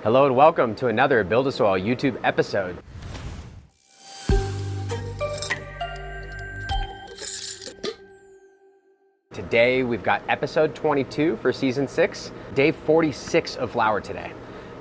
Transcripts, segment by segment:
Hello and welcome to another BuildASoil YouTube episode. Today we've got episode 22 for season 6, day 46 of flower today.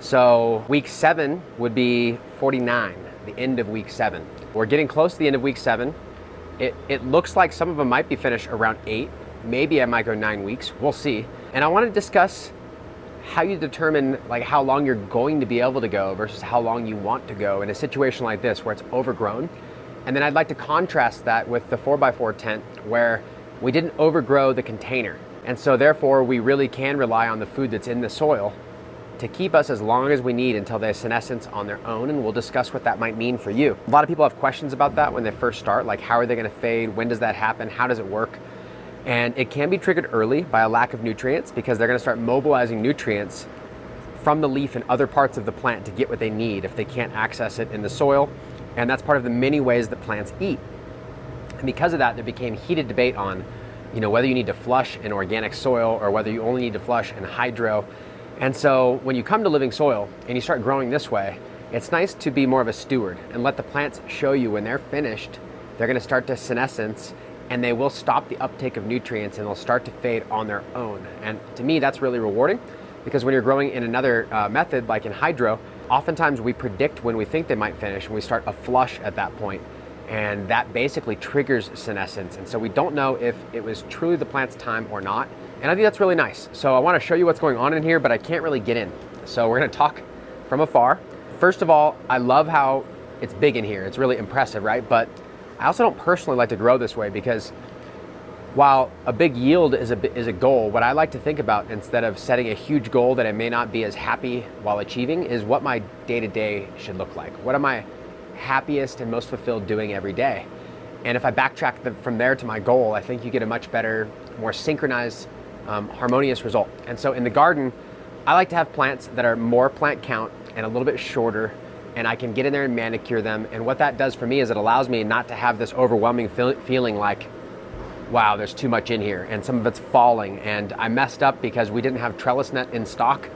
So week 7 would be 49, the end of week 7. We're getting close to the end of week 7. It looks like some of them might be finished around 8. Maybe I might go 9 weeks, we'll see. And I want to discuss how you determine like how long you're going to be able to go versus how long you want to go in a situation like this where it's overgrown. And then I'd like to contrast that with the 4x4 tent where we didn't overgrow the container. And so therefore we really can rely on the food that's in the soil to keep us as long as we need until they senescence on their own, and we'll discuss what that might mean for you. A lot of people have questions about that when they first start, like how are they gonna fade, when does that happen, how does it work? And it can be triggered early by a lack of nutrients because they're gonna start mobilizing nutrients from the leaf and other parts of the plant to get what they need if they can't access it in the soil. And that's part of the many ways that plants eat. And because of that, there became heated debate on, whether you need to flush in organic soil or whether you only need to flush in hydro. And so when you come to living soil and you start growing this way, it's nice to be more of a steward and let the plants show you when they're finished, they're gonna start to senescence and they will stop the uptake of nutrients and they'll start to fade on their own. And to me, that's really rewarding because when you're growing in another method, like in hydro, oftentimes we predict when we think they might finish and we start a flush at that point. And that basically triggers senescence. And so we don't know if it was truly the plant's time or not. And I think that's really nice. So I wanna show you what's going on in here, but I can't really get in. So we're gonna talk from afar. First of all, I love how it's big in here. It's really impressive, right? But I also don't personally like to grow this way because while a big yield is a goal, what I like to think about instead of setting a huge goal that I may not be as happy while achieving is what my day-to-day should look like. What am I happiest and most fulfilled doing every day? And if I backtrack from there to my goal, I think you get a much better, more synchronized, harmonious result. And so in the garden, I like to have plants that are more plant count and a little bit shorter, and I can get in there and manicure them. And what that does for me is it allows me not to have this overwhelming feeling like, wow, there's too much in here and some of it's falling. And I messed up because we didn't have trellis net in stock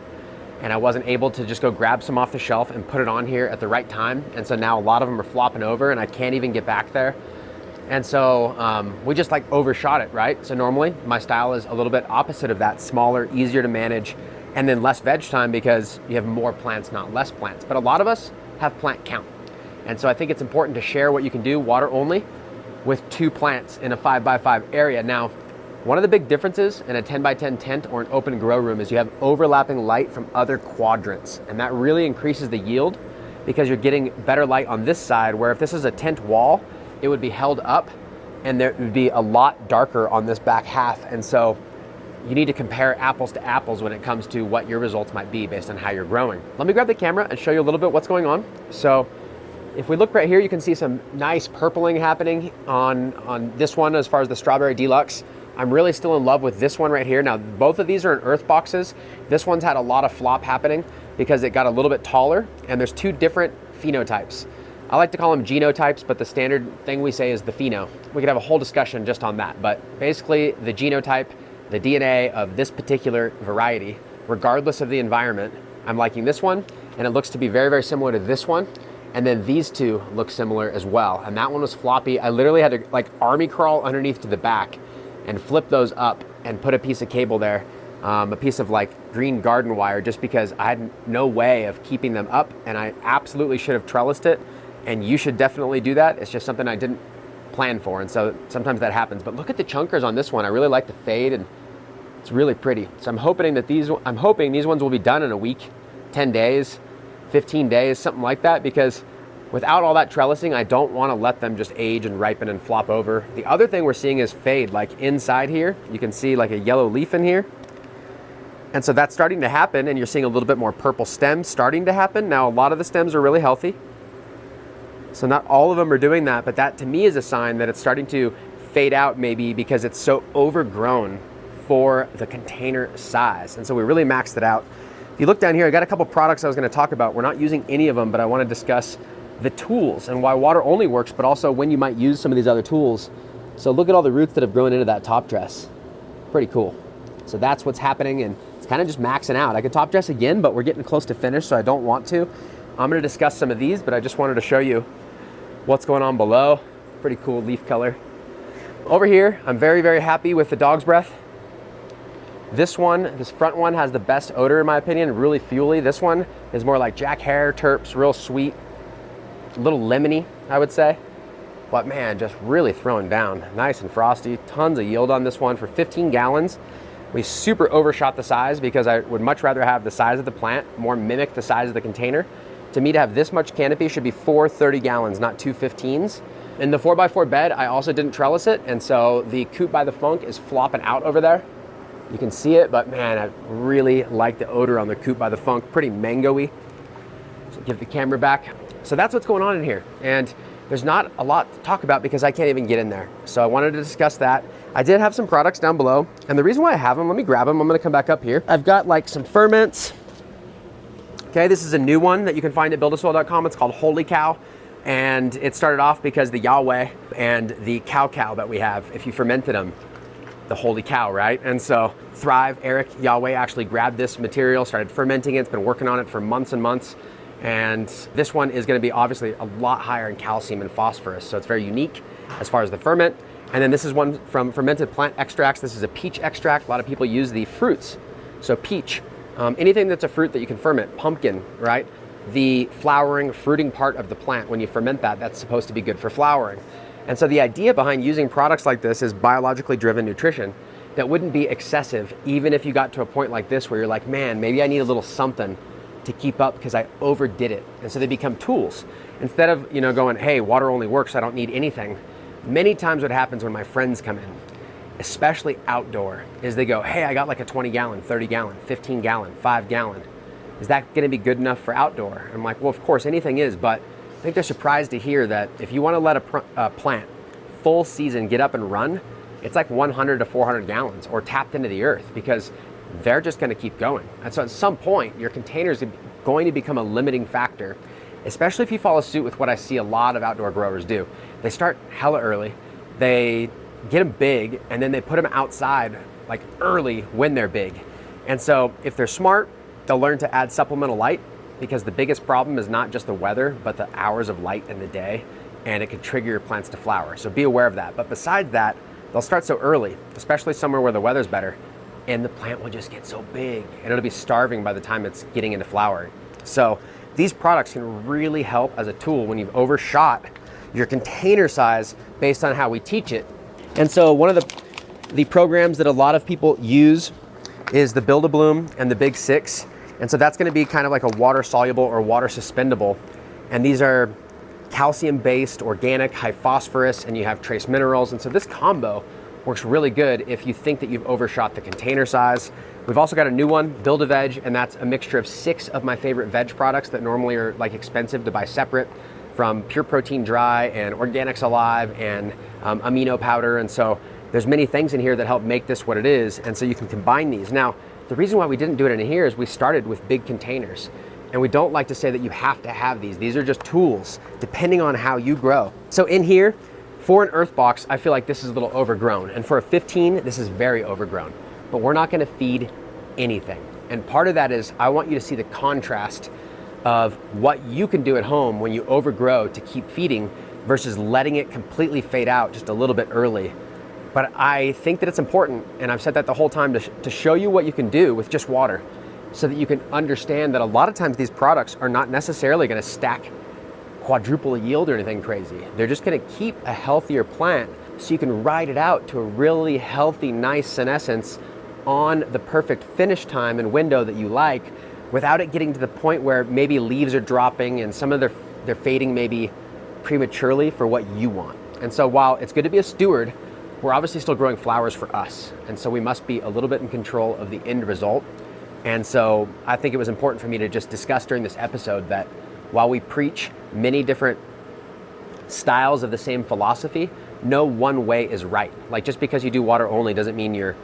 and I wasn't able to just go grab some off the shelf and put it on here at the right time. And so now a lot of them are flopping over and I can't even get back there. And so we just like overshot it, right? So normally my style is a little bit opposite of that, smaller, easier to manage, and then less veg time because you have more plants, not less plants. But a lot of us have plant count. And so I think it's important to share what you can do water only with 2 plants in a 5x5 area. Now, one of the big differences in a 10x10 tent or an open grow room is you have overlapping light from other quadrants. And that really increases the yield because you're getting better light on this side, where if this is a tent wall, it would be held up and there would be a lot darker on this back half. And so you need to compare apples to apples when it comes to what your results might be based on how you're growing. Let me grab the camera and show you a little bit what's going on. So if we look right here, you can see some nice purpling happening on this one as far as the strawberry Deluxe. I'm really still in love with this one right here. Now, both of these are in earth boxes. This one's had a lot of flop happening because it got a little bit taller, and there's 2 different phenotypes. I like to call them genotypes, but the standard thing we say is the pheno. We could have a whole discussion just on that, but basically the genotype, the DNA of this particular variety, regardless of the environment, I'm liking this one, and it looks to be very, very similar to this one. And then these 2 look similar as well. And that one was floppy. I literally had to like army crawl underneath to the back and flip those up and put a piece of cable there, a piece of like green garden wire, just because I had no way of keeping them up, and I absolutely should have trellised it. And you should definitely do that. It's just something I didn't plan for. And so sometimes that happens. But look at the chunkers on this one. I really like the fade and it's really pretty. So I'm hoping these ones will be done in a week, 10 days, 15 days, something like that, because without all that trellising, I don't want to let them just age and ripen and flop over. The other thing we're seeing is fade, like inside here. You can see like a yellow leaf in here. And so that's starting to happen, and you're seeing a little bit more purple stems starting to happen. Now, a lot of the stems are really healthy. So not all of them are doing that, but that to me is a sign that it's starting to fade out, maybe because it's so overgrown for the container size. And so we really maxed it out. If you look down here, I got a couple products I was going to talk about. We're not using any of them, but I want to discuss the tools and why water only works, but also when you might use some of these other tools. So look at all the roots that have grown into that top dress. Pretty cool. So that's what's happening, and it's It's kind of just maxing out. I could top dress again, but we're getting close to finish, so I don't want to. I'm gonna discuss some of these, but I just wanted to show you what's going on below. Pretty cool leaf color. Over here, I'm very, very happy with the dog's breath. This front one has the best odor in my opinion, really fuely. This one is more like Jack Hare terps, real sweet, a little lemony, I would say. But man, just really throwing down. Nice and frosty, tons of yield on this one for 15 gallons. We super overshot the size because I would much rather have the size of the plant more mimic the size of the container. To me, to have this much canopy should be 4 30 gallons, not 2 15s. In the 4x4 bed, I also didn't trellis it, and so the Coop by the Funk is flopping out over there. You can see it, but man, I really like the odor on the Coop by the Funk, pretty mango-y. So give the camera back. So that's what's going on in here. And there's not a lot to talk about because I can't even get in there. So I wanted to discuss that. I did have some products down below, and the reason why I have them, let me grab them. I'm gonna come back up here. I've got like some ferments. Okay, this is a new one that you can find at BuildASoil.com. It's called Holy Cow. And it started off because the Yahweh and the cow that we have, if you fermented them, the holy cow, right? And so Thrive, Eric, Yahweh actually grabbed this material, started fermenting it. It's been working on it for months and months. And this one is gonna be obviously a lot higher in calcium and phosphorus. So it's very unique as far as the ferment. And then this is one from fermented plant extracts. This is a peach extract. A lot of people use the fruits. So peach, anything that's a fruit that you can ferment, pumpkin, right? The flowering, fruiting part of the plant, when you ferment that, that's supposed to be good for flowering. And so the idea behind using products like this is biologically driven nutrition that wouldn't be excessive, even if you got to a point like this where you're like, man, maybe I need a little something to keep up because I overdid it. And so they become tools. Instead of, going, hey, water only works, I don't need anything. Many times what happens when my friends come in, especially outdoor, is they go, hey, I got like a 20 gallon, 30 gallon, 15 gallon, 5 gallon. Is that gonna be good enough for outdoor? I'm like, well, of course, anything is, but I think they're surprised to hear that if you wanna let a plant full season get up and run, it's like 100 to 400 gallons or tapped into the earth because they're just gonna keep going. And so at some point, your container's going to become a limiting factor, especially if you follow suit with what I see a lot of outdoor growers do. They start hella early, they get them big, and then they put them outside like early when they're big. And so if they're smart, they'll learn to add supplemental light because the biggest problem is not just the weather, but the hours of light in the day, and it can trigger your plants to flower. So be aware of that. But besides that, they'll start so early, especially somewhere where the weather's better, and the plant will just get so big and it'll be starving by the time it's getting into flowering. So these products can really help as a tool when you've overshot your container size based on how we teach it. And so one of the programs that a lot of people use is the Build-A-Bloom and the Big 6. And so that's gonna be kind of like a water soluble or water suspendable. And these are calcium based, organic, high phosphorus, and you have trace minerals. And so this combo works really good if you think that you've overshot the container size. We've also got a new one, Build-A-Veg, and that's a mixture of 6 of my favorite veg products that normally are like expensive to buy separate, from Pure Protein Dry and Organics Alive and amino powder. And so there's many things in here that help make this what it is. And so you can combine these. Now, the reason why we didn't do it in here is we started with big containers. And we don't like to say that you have to have these. These are just tools, depending on how you grow. So in here, for an earth box, I feel like this is a little overgrown. And for a 15, this is very overgrown. But we're not gonna feed anything. And part of that is I want you to see the contrast of what you can do at home when you overgrow to keep feeding versus letting it completely fade out just a little bit early. But I think that it's important, and I've said that the whole time, to show you what you can do with just water so that you can understand that a lot of times these products are not necessarily gonna stack quadruple a yield or anything crazy. They're just gonna keep a healthier plant so you can ride it out to a really healthy, nice senescence on the perfect finish time and window that you like without it getting to the point where maybe leaves are dropping and some of they're fading maybe prematurely for what you want. And so while it's good to be a steward, we're obviously still growing flowers for us. And so we must be a little bit in control of the end result. And so I think it was important for me to just discuss during this episode that while we preach many different styles of the same philosophy, no one way is right. Like just because you do water only doesn't mean you're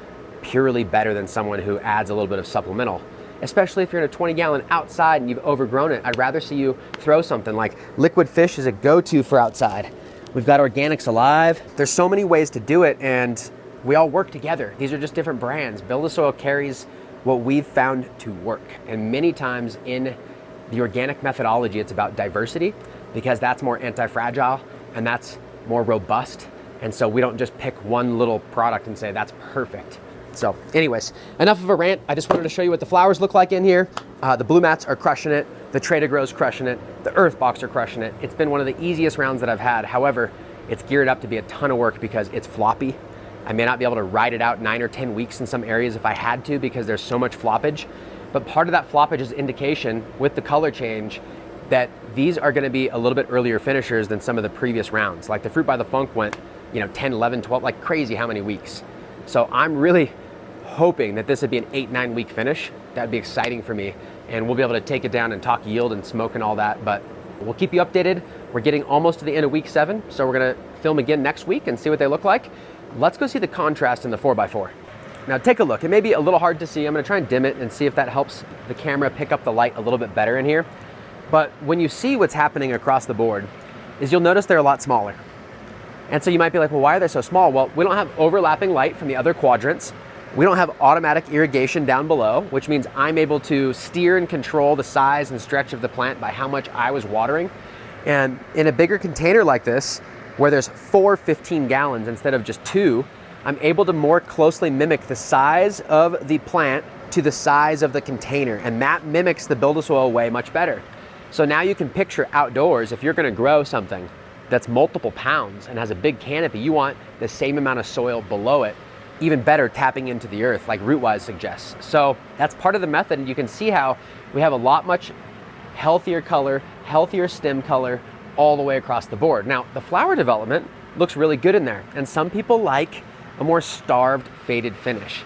purely better than someone who adds a little bit of supplemental. Especially if you're in a 20 gallon outside and you've overgrown it, I'd rather see you throw something like liquid fish is a go-to for outside. We've got Organics Alive. There's so many ways to do it and we all work together. These are just different brands. BuildASoil carries what we've found to work. And many times in the organic methodology, it's about diversity, because that's more anti-fragile and that's more robust. And so we don't just pick one little product and say that's perfect. So anyways, enough of a rant. I just wanted to show you what the flowers look like in here. The blue mats are crushing it. The Trader Grow's crushing it. The Earth Box are crushing it. It's been one of the easiest rounds that I've had. However, it's geared up to be a ton of work because it's floppy. I may not be able to ride it out 9 or 10 weeks in some areas if I had to, because there's so much floppage. But part of that floppage is indication with the color change that these are going to be a little bit earlier finishers than some of the previous rounds. Like the Fruit by the Funk went, 10, 11, 12, like crazy how many weeks. So I'm really hoping that this would be an 8-9 week finish. That'd be exciting for me. And we'll be able to take it down and talk yield and smoke and all that. But we'll keep you updated. We're getting almost to the end of week 7. So we're going to film again next week and see what they look like. Let's go see the contrast in the 4x4. Now take a look. It may be a little hard to see. I'm going to try and dim it and see if that helps the camera pick up the light a little bit better in here. But when you see what's happening across the board, is you'll notice they're a lot smaller. And so you might be like, well, why are they so small? Well, we don't have overlapping light from the other quadrants. We don't have automatic irrigation down below, which means I'm able to steer and control the size and stretch of the plant by how much I was watering. And in a bigger container like this, where there's 4 15 gallons instead of just 2, I'm able to more closely mimic the size of the plant to the size of the container. And that mimics the BuildASoil way much better. So now you can picture outdoors, if you're gonna grow something that's multiple pounds and has a big canopy, you want the same amount of soil below it, even better tapping into the earth like Rootwise suggests. So that's part of the method, and you can see how we have a lot much healthier color, healthier stem color all the way across the board. Now, the flower development looks really good in there, and some people like a more starved, faded finish.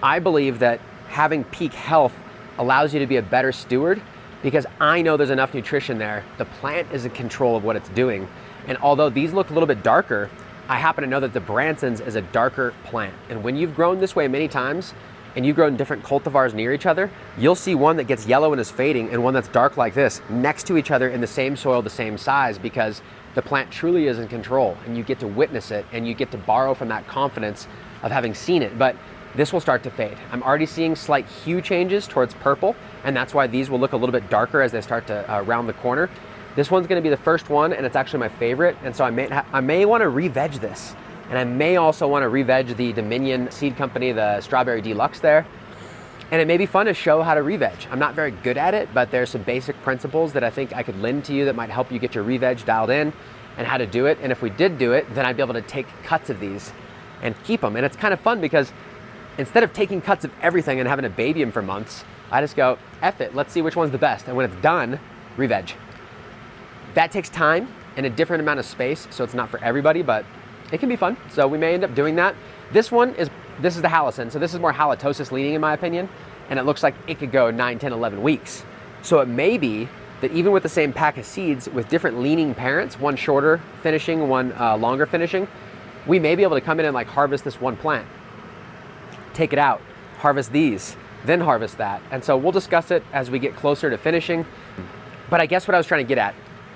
I believe that having peak health allows you to be a better steward, because I know there's enough nutrition there. The plant is in control of what it's doing. And although these look a little bit darker, I happen to know that the Branson's is a darker plant. And when you've grown this way many times, and you've grown different cultivars near each other, you'll see one that gets yellow and is fading and one that's dark like this next to each other in the same soil, the same size, because the plant truly is in control, and you get to witness it, and you get to borrow from that confidence of having seen it. But this will start to fade. I'm already seeing slight hue changes towards purple, and that's why these will look a little bit darker as they start to round the corner. This one's gonna be the first one, and it's actually my favorite, and so I may wanna re-veg this. And I may also wanna re-veg the Dominion seed company, the Strawberry Deluxe there. And it may be fun to show how to re-veg. I'm not very good at it, but there's some basic principles that I think I could lend to you that might help you get your re-veg dialed in and how to do it. And if we did do it, then I'd be able to take cuts of these and keep them. And it's kind of fun because instead of taking cuts of everything and having to baby them for months, I just go, F it, let's see which one's the best. And when it's done, re-veg. That takes time and a different amount of space, so it's not for everybody, but it can be fun. So we may end up doing that. This is the halocin, so this is more halitosis leaning in my opinion, and it looks like it could go 9, 10, 11 weeks. So it may be that even with the same pack of seeds with different leaning parents, one shorter finishing, one longer finishing, we may be able to come in and like harvest this one plant, take it out, harvest these, then harvest that. And so we'll discuss it as we get closer to finishing. But I guess what I was trying to get at,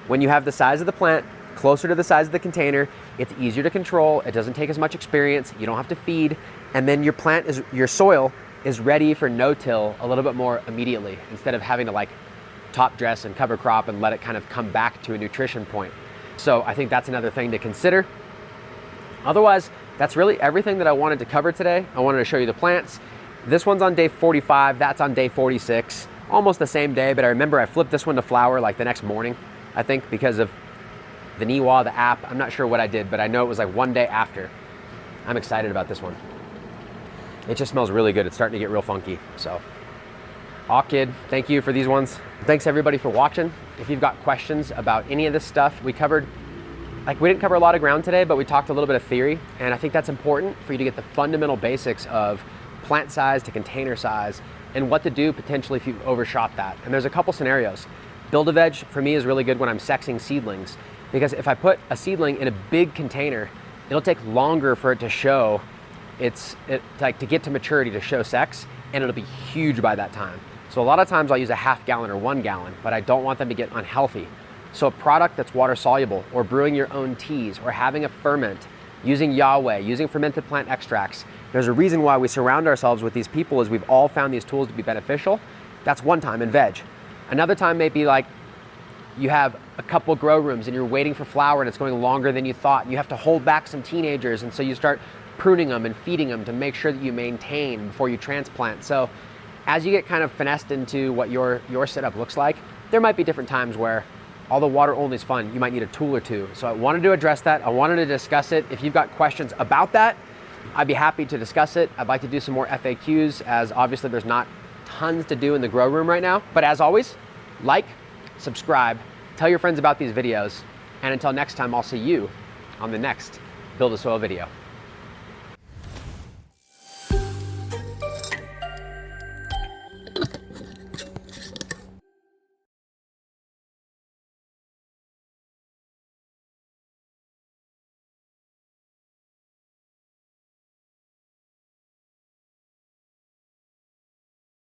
when you have the size of the plant closer to the size of the container, it's easier to control, it doesn't take as much experience, you don't have to feed, and then your soil is ready for no-till a little bit more immediately, instead of having to like top dress and cover crop and let it kind of come back to a nutrition point. So I think that's another thing to consider. Otherwise, that's really everything that I wanted to cover today. I wanted to show you the plants. This one's on day 45, that's on day 46, almost the same day, but I remember I flipped this one to flower like the next morning, I think, because of the Niwa, the app. I'm not sure what I did, but I know it was like one day after. I'm excited about this one. It just smells really good. It's starting to get real funky. So, Kid, thank you for these ones. Thanks everybody for watching. If you've got questions about any of this stuff, we didn't cover a lot of ground today, but we talked a little bit of theory, and I think that's important for you to get the fundamental basics of plant size to container size and what to do potentially if you've overshot that. And there's a couple scenarios. Build-A-Veg for me is really good when I'm sexing seedlings, because if I put a seedling in a big container, it'll take longer for it to show to get to maturity to show sex, and it'll be huge by that time. So a lot of times I'll use a half gallon or 1 gallon, but I don't want them to get unhealthy. So a product that's water soluble, or brewing your own teas, or having a ferment using Yahweh, using fermented plant extracts. There's a reason why we surround ourselves with these people, is we've all found these tools to be beneficial. That's one time in veg. Another time may be like you have a couple grow rooms and you're waiting for flower and it's going longer than you thought. And you have to hold back some teenagers, and so you start pruning them and feeding them to make sure that you maintain before you transplant. So as you get kind of finessed into what your setup looks like, there might be different times where although water only is fun, you might need a tool or two. So I wanted to address that. I wanted to discuss it. If you've got questions about that, I'd be happy to discuss it. I'd like to do some more FAQs, as obviously there's not tons to do in the grow room right now. But as always, like, subscribe, tell your friends about these videos, and until next time, I'll see you on the next Build a Soil video.